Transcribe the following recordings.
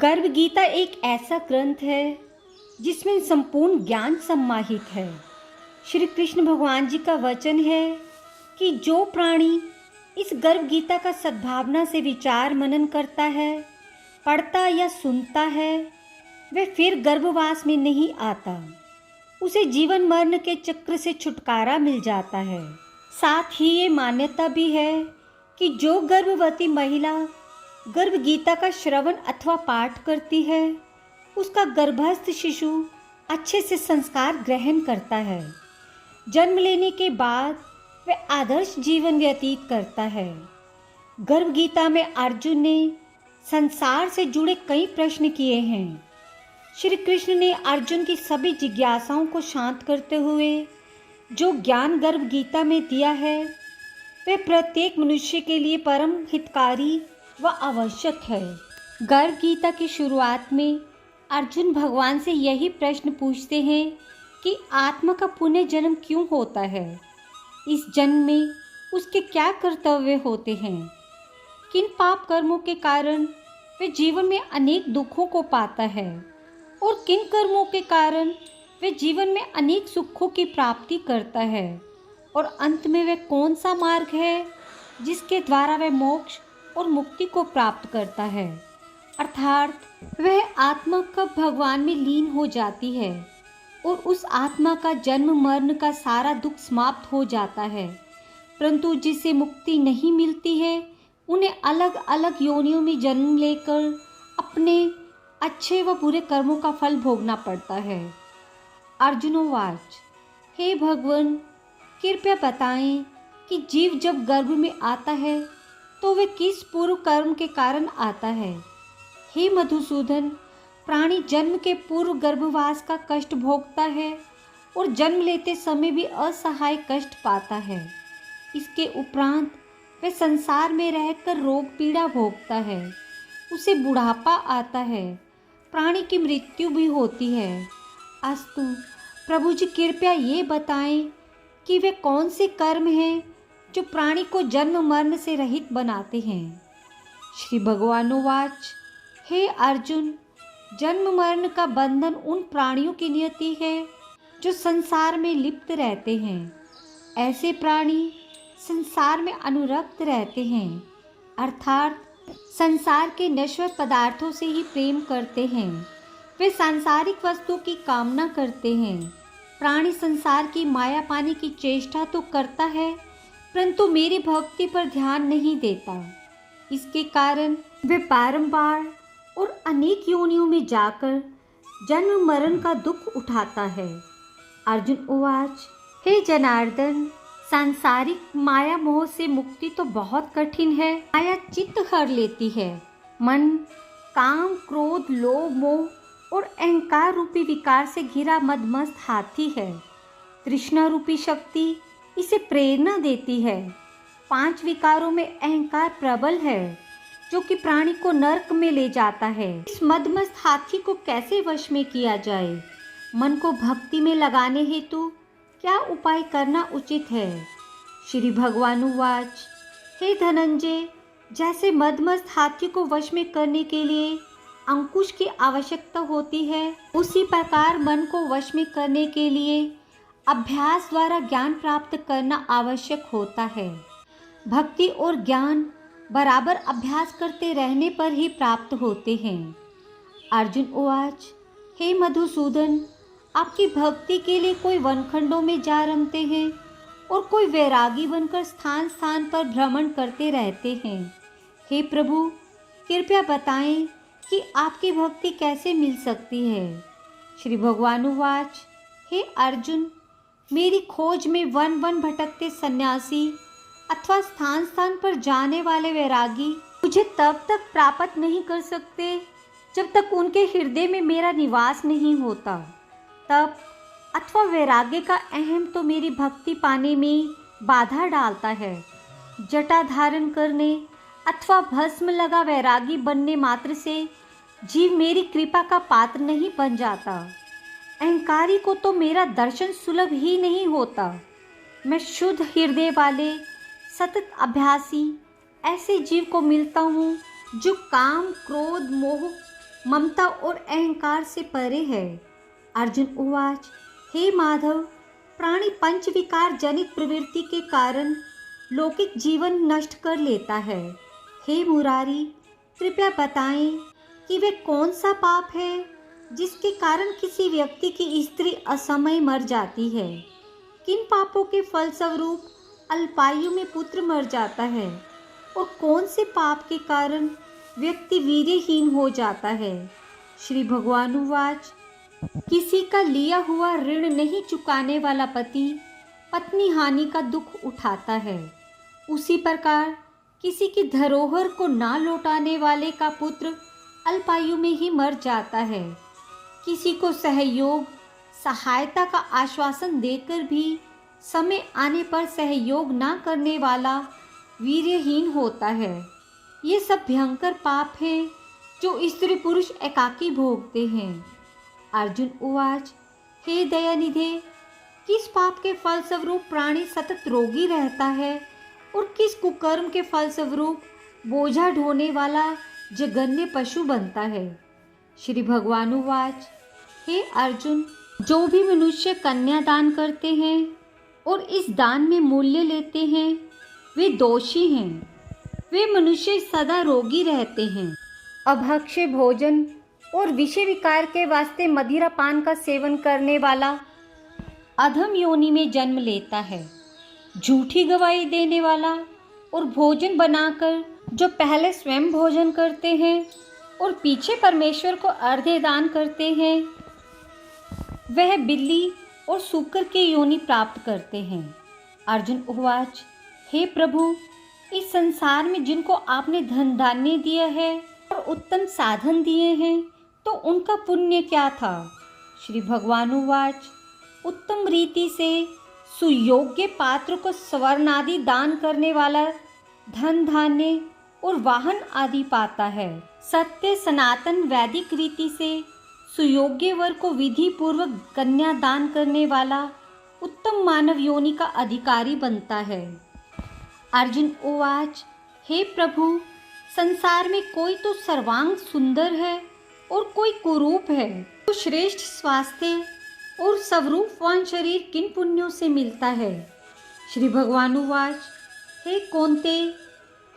गर्भ गीता एक ऐसा ग्रंथ है जिसमें संपूर्ण ज्ञान समाहित है। श्री कृष्ण भगवान जी का वचन है कि जो प्राणी इस गर्भ गीता का सद्भावना से विचार मनन करता है, पढ़ता या सुनता है, वह फिर गर्भवास में नहीं आता। उसे जीवन मरण के चक्र से छुटकारा मिल जाता है। साथ ही ये मान्यता भी है कि जो गर्भवती महिला गर्भ गीता का श्रवण अथवा पाठ करती है, उसका गर्भस्थ शिशु अच्छे से संस्कार ग्रहण करता है। जन्म लेने के बाद वह आदर्श जीवन व्यतीत करता है। गर्भ गीता में अर्जुन ने संसार से जुड़े कई प्रश्न किए हैं। श्री कृष्ण ने अर्जुन की सभी जिज्ञासाओं को शांत करते हुए जो ज्ञान गर्भ गीता में दिया है, वह प्रत्येक मनुष्य के लिए परम हितकारी व आवश्यक है। गर्भ गीता की शुरुआत में अर्जुन भगवान से यही प्रश्न पूछते हैं कि आत्मा का पुनः जन्म क्यों होता है, इस जन्म में उसके क्या कर्तव्य होते हैं, किन पाप कर्मों के कारण वे जीवन में अनेक दुखों को पाता है और किन कर्मों के कारण वे जीवन में अनेक सुखों की प्राप्ति करता है, और अंत में वह कौन सा मार्ग है जिसके द्वारा वह मोक्ष और मुक्ति को प्राप्त करता है, अर्थात वह आत्मा कब भगवान में लीन हो जाती है और उस आत्मा का जन्म मरण का सारा दुख समाप्त हो जाता है। परंतु जिसे मुक्ति नहीं मिलती है, उन्हें अलग अलग योनियों में जन्म लेकर अपने अच्छे व बुरे कर्मों का फल भोगना पड़ता है। अर्जुनोवाच, हे भगवान, कृपया बताएं कि जीव जब गर्भ में आता है तो वे किस पूर्व कर्म के कारण आता है। हे मधुसूदन, प्राणी जन्म के पूर्व गर्भवास का कष्ट भोगता है और जन्म लेते समय भी असहाय कष्ट पाता है। इसके उपरांत वह संसार में रहकर रोग पीड़ा भोगता है। उसे बुढ़ापा आता है, प्राणी की मृत्यु भी होती है। अस्तु प्रभु जी, कृपया ये बताएं कि वे कौन से कर्म हैं जो प्राणी को जन्म मरण से रहित बनाते हैं। श्री भगवानोवाच, हे अर्जुन, जन्म मरण का बंधन उन प्राणियों की नियति है जो संसार में लिप्त रहते हैं। ऐसे प्राणी संसार में अनुरक्त रहते हैं, अर्थात संसार के नश्वर पदार्थों से ही प्रेम करते हैं। वे सांसारिक वस्तु की कामना करते हैं। प्राणी संसार की माया पाने की चेष्टा तो करता है, परंतु मेरी भक्ति पर ध्यान नहीं देता। इसके कारण वे बारंबार और अनेक योनियों में जाकर जन्म मरण का दुख उठाता है। अर्जुन उवाच, हे जनार्दन, सांसारिक माया मोह से मुक्ति तो बहुत कठिन है। माया चित्त हर लेती है। मन काम, क्रोध, लोभ, मोह और अहंकार रूपी विकार से घिरा मदमस्त हाथी है। तृष्णा रूपी शक्ति इसे प्रेरणा देती है। 5 विकारों में अहंकार प्रबल है, जो कि प्राणी को नरक में ले जाता है। इस मदमस्त हाथी को कैसे वश में किया जाए? मन को भक्ति में लगाने हेतु क्या उपाय करना उचित है? श्री भगवानुवाच, हे धनंजय, जैसे मदमस्त हाथी को वश में करने के लिए अंकुश की आवश्यकता होती है, उसी प्रकार मन को वश में करने के लिए अभ्यास द्वारा ज्ञान प्राप्त करना आवश्यक होता है। भक्ति और ज्ञान बराबर अभ्यास करते रहने पर ही प्राप्त होते हैं। अर्जुन उवाच, हे मधुसूदन, आपकी भक्ति के लिए कोई वनखंडों में जा रमते हैं और कोई वैरागी बनकर स्थान स्थान पर भ्रमण करते रहते हैं। हे प्रभु, कृपया बताएं कि आपकी भक्ति कैसे मिल सकती है। श्री भगवानुवाच, हे अर्जुन, मेरी खोज में वन वन भटकते सन्यासी अथवा स्थान स्थान पर जाने वाले वैरागी मुझे तब तक प्राप्त नहीं कर सकते जब तक उनके हृदय में मेरा निवास नहीं होता। तब अथवा वैराग्य का अहम तो मेरी भक्ति पाने में बाधा डालता है। जटा धारण करने अथवा भस्म लगा वैरागी बनने मात्र से जीव मेरी कृपा का पात्र नहीं बन जाता। अहंकारी को तो मेरा दर्शन सुलभ ही नहीं होता। मैं शुद्ध हृदय वाले सतत अभ्यासी ऐसे जीव को मिलता हूँ जो काम, क्रोध, मोह ममता और अहंकार से परे है। अर्जुन उवाच, हे माधव, प्राणी पंच विकार जनित प्रवृत्ति के कारण लौकिक जीवन नष्ट कर लेता है। हे मुरारी, कृपया बताएं कि वे कौन सा पाप है जिसके कारण किसी व्यक्ति की स्त्री असमय मर जाती है। किन पापों के फलस्वरूप अल्पायु में पुत्र मर जाता है और कौन से पाप के कारण व्यक्ति वीर्यहीन हो जाता है। श्री भगवानुवाच, किसी का लिया हुआ ऋण नहीं चुकाने वाला पति पत्नी हानि का दुख उठाता है। उसी प्रकार किसी की धरोहर को ना लौटाने वाले का पुत्र अल्पायु में ही मर जाता है। किसी को सहयोग सहायता का आश्वासन देकर भी समय आने पर सहयोग ना करने वाला वीर्यहीन होता है। ये सब भयंकर पाप हैं जो स्त्री पुरुष एकाकी भोगते हैं। अर्जुन उवाच, हे दयानिधे, किस पाप के फलस्वरूप प्राणी सतत रोगी रहता है और किस कुकर्म के फलस्वरूप बोझा ढोने वाला जघन्य पशु बनता है। श्री भगवानुवाच, हे अर्जुन, जो भी मनुष्य कन्या दान करते हैं और इस दान में मूल्य लेते हैं वे दोषी हैं। वे मनुष्य सदा रोगी रहते हैं। अभक्ष्य भोजन और विषय विकार के वास्ते मदिरा पान का सेवन करने वाला अधम योनि में जन्म लेता है। झूठी गवाही देने वाला और भोजन बनाकर जो पहले स्वयं भोजन करते हैं और पीछे परमेश्वर को अर्धे दान करते हैं, वह बिल्ली और सूकर के योनि प्राप्त करते हैं। अर्जुन उवाच, हे प्रभु, इस संसार में जिनको आपने धन धान्य दिया है और उत्तम साधन दिए हैं तो उनका पुण्य क्या था। श्री भगवानुवाच, उत्तम रीति से सुयोग्य पात्र को स्वर्ण आदि दान करने वाला धन धान्य और वाहन आदि पाता है। सत्य सनातन वैदिक रीति से सुयोग्य वर को विधि पूर्वक कन्या दान करने वाला उत्तम मानव योनि का अधिकारी बनता है। अर्जुन उवाच, हे प्रभु, संसार में कोई तो सर्वांग सुंदर है और कोई कुरूप है। तो श्रेष्ठ स्वास्थ्य और स्वरूपवान शरीर किन पुण्यों से मिलता है। श्री भगवानुवाच, हे कौन्ते,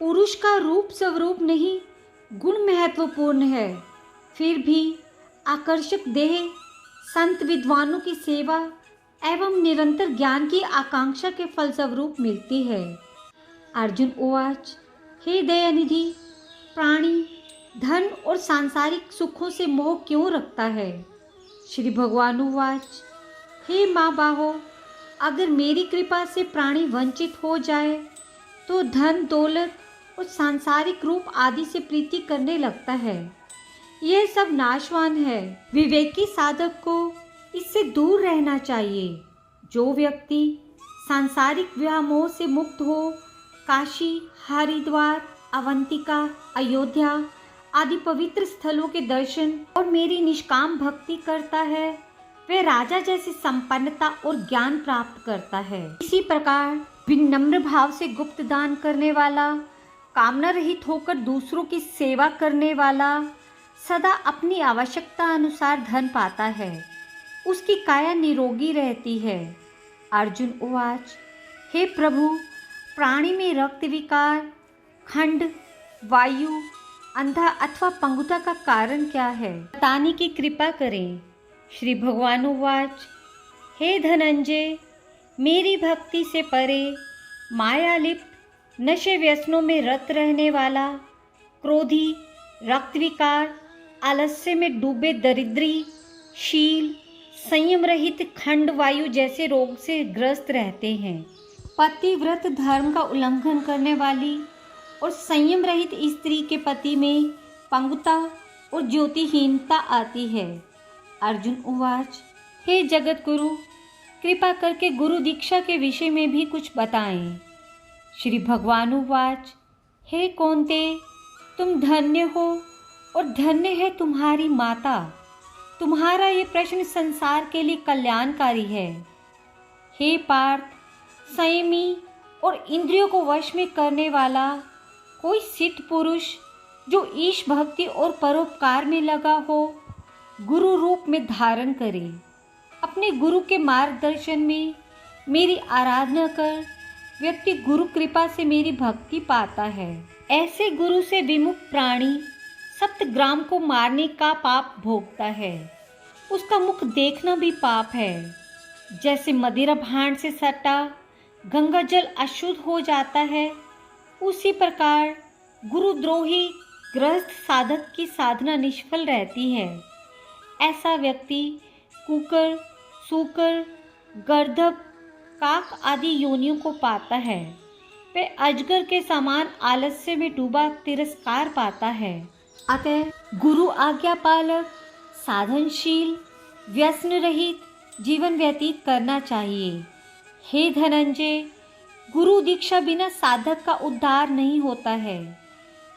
पुरुष का रूप स्वरूप नहीं गुण महत्वपूर्ण है। फिर भी आकर्षक देह संत विद्वानों की सेवा एवं निरंतर ज्ञान की आकांक्षा के फलस्वरूप मिलती है। अर्जुन उवाच, हे दयानिधि, प्राणी धन और सांसारिक सुखों से मोह क्यों रखता है। श्री भगवानुवाच, हे माँ बाहो, अगर मेरी कृपा से प्राणी वंचित हो जाए तो धन दौलत और सांसारिक रूप आदि से प्रीति करने लगता है। यह सब नाशवान है। विवेकी साधक को इससे दूर रहना चाहिए। जो व्यक्ति सांसारिक व्यामोह से मुक्त हो काशी, हरिद्वार, अवंतिका, अयोध्या आदि पवित्र स्थलों के दर्शन और मेरी निष्काम भक्ति करता है, वह राजा जैसी संपन्नता और ज्ञान प्राप्त करता है। इसी प्रकार विनम्र भाव से गुप्त दान करने वाला, कामना रहित होकर दूसरों की सेवा करने वाला सदा अपनी आवश्यकता अनुसार धन पाता है। उसकी काया निरोगी रहती है। अर्जुन उवाच, हे प्रभु, प्राणी में रक्त विकार, खंड, वायु, अंधा अथवा पंगुता का कारण क्या है, बताने की कृपा करें। श्री भगवानुवाच, हे धनंजय, मेरी भक्ति से परे मायालिप्त नशे व्यसनों में रत रहने वाला, क्रोधी, रक्त विकार, आलस्य में डूबे दरिद्री, शील, संयम रहित खंड वायु जैसे रोग से ग्रस्त रहते हैं। पतिव्रत धर्म का उल्लंघन करने वाली और संयम रहित स्त्री के पति में पंगुता और ज्योतिहीनता आती है। अर्जुन उवाच, हे जगत गुरु, कृपा करके गुरु दीक्षा के विषय में भी कुछ बताएं। श्री भगवानुवाच, हे कौन्ते, तुम धन्य हो और धन्य है तुम्हारी माता। तुम्हारा ये प्रश्न संसार के लिए कल्याणकारी है। हे पार्थ, संयमी और इंद्रियों को वश में करने वाला कोई सिद्ध पुरुष जो ईश भक्ति और परोपकार में लगा हो, गुरु रूप में धारण करे। अपने गुरु के मार्गदर्शन में मेरी आराधना कर व्यक्ति गुरु कृपा से मेरी भक्ति पाता है। ऐसे गुरु से विमुख प्राणी सप्तग्राम को मारने का पाप भोगता है। उसका मुख देखना भी पाप है। जैसे मदिरा भांड से सटा गंगा जल अशुद्ध हो जाता है, उसी प्रकार गुरुद्रोही गृहस्थ साधक की साधना निष्फल रहती है। ऐसा व्यक्ति कुकर, सूकर, गर्दभ, काक आदि योनियों को पाता है। वह अजगर के समान आलस्य में डूबा तिरस्कार पाता है। अतः गुरु आज्ञा पालक, साधनशील, व्यसन रहित जीवन व्यतीत करना चाहिए। हे धनंजय, गुरु दीक्षा बिना साधक का उद्धार नहीं होता है।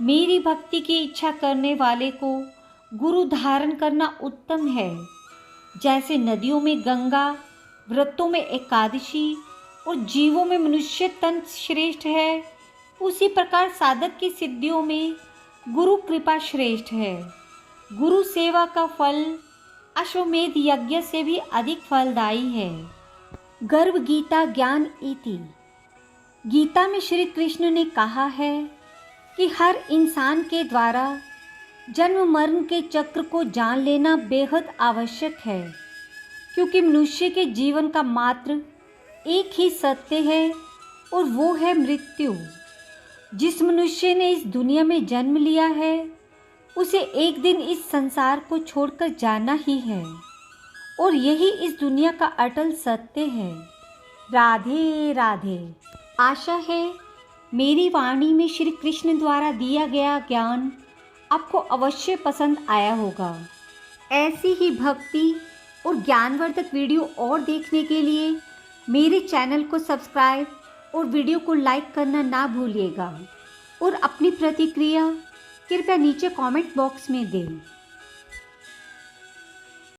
मेरी भक्ति की इच्छा करने वाले को गुरु धारण करना उत्तम है। जैसे नदियों में गंगा, व्रतों में एकादशी और जीवों में मनुष्य तन श्रेष्ठ है, उसी प्रकार साधक की सिद्धियों में गुरु कृपा श्रेष्ठ है। गुरु सेवा का फल अश्वमेध यज्ञ से भी अधिक फलदायी है। गर्भ गीता ज्ञान इति। गीता में श्री कृष्ण ने कहा है कि हर इंसान के द्वारा जन्म मरण के चक्र को जान लेना बेहद आवश्यक है, क्योंकि मनुष्य के जीवन का मात्र एक ही सत्य है और वो है मृत्यु। जिस मनुष्य ने इस दुनिया में जन्म लिया है, उसे एक दिन इस संसार को छोड़कर जाना ही है और यही इस दुनिया का अटल सत्य है। राधे राधे। आशा है मेरी वाणी में श्री कृष्ण द्वारा दिया गया ज्ञान आपको अवश्य पसंद आया होगा। ऐसी ही भक्ति और ज्ञानवर्धक वीडियो और देखने के लिए मेरे चैनल को सब्सक्राइब और वीडियो को लाइक करना ना भूलिएगा और अपनी प्रतिक्रिया कृपया नीचे कमेंट बॉक्स में दें।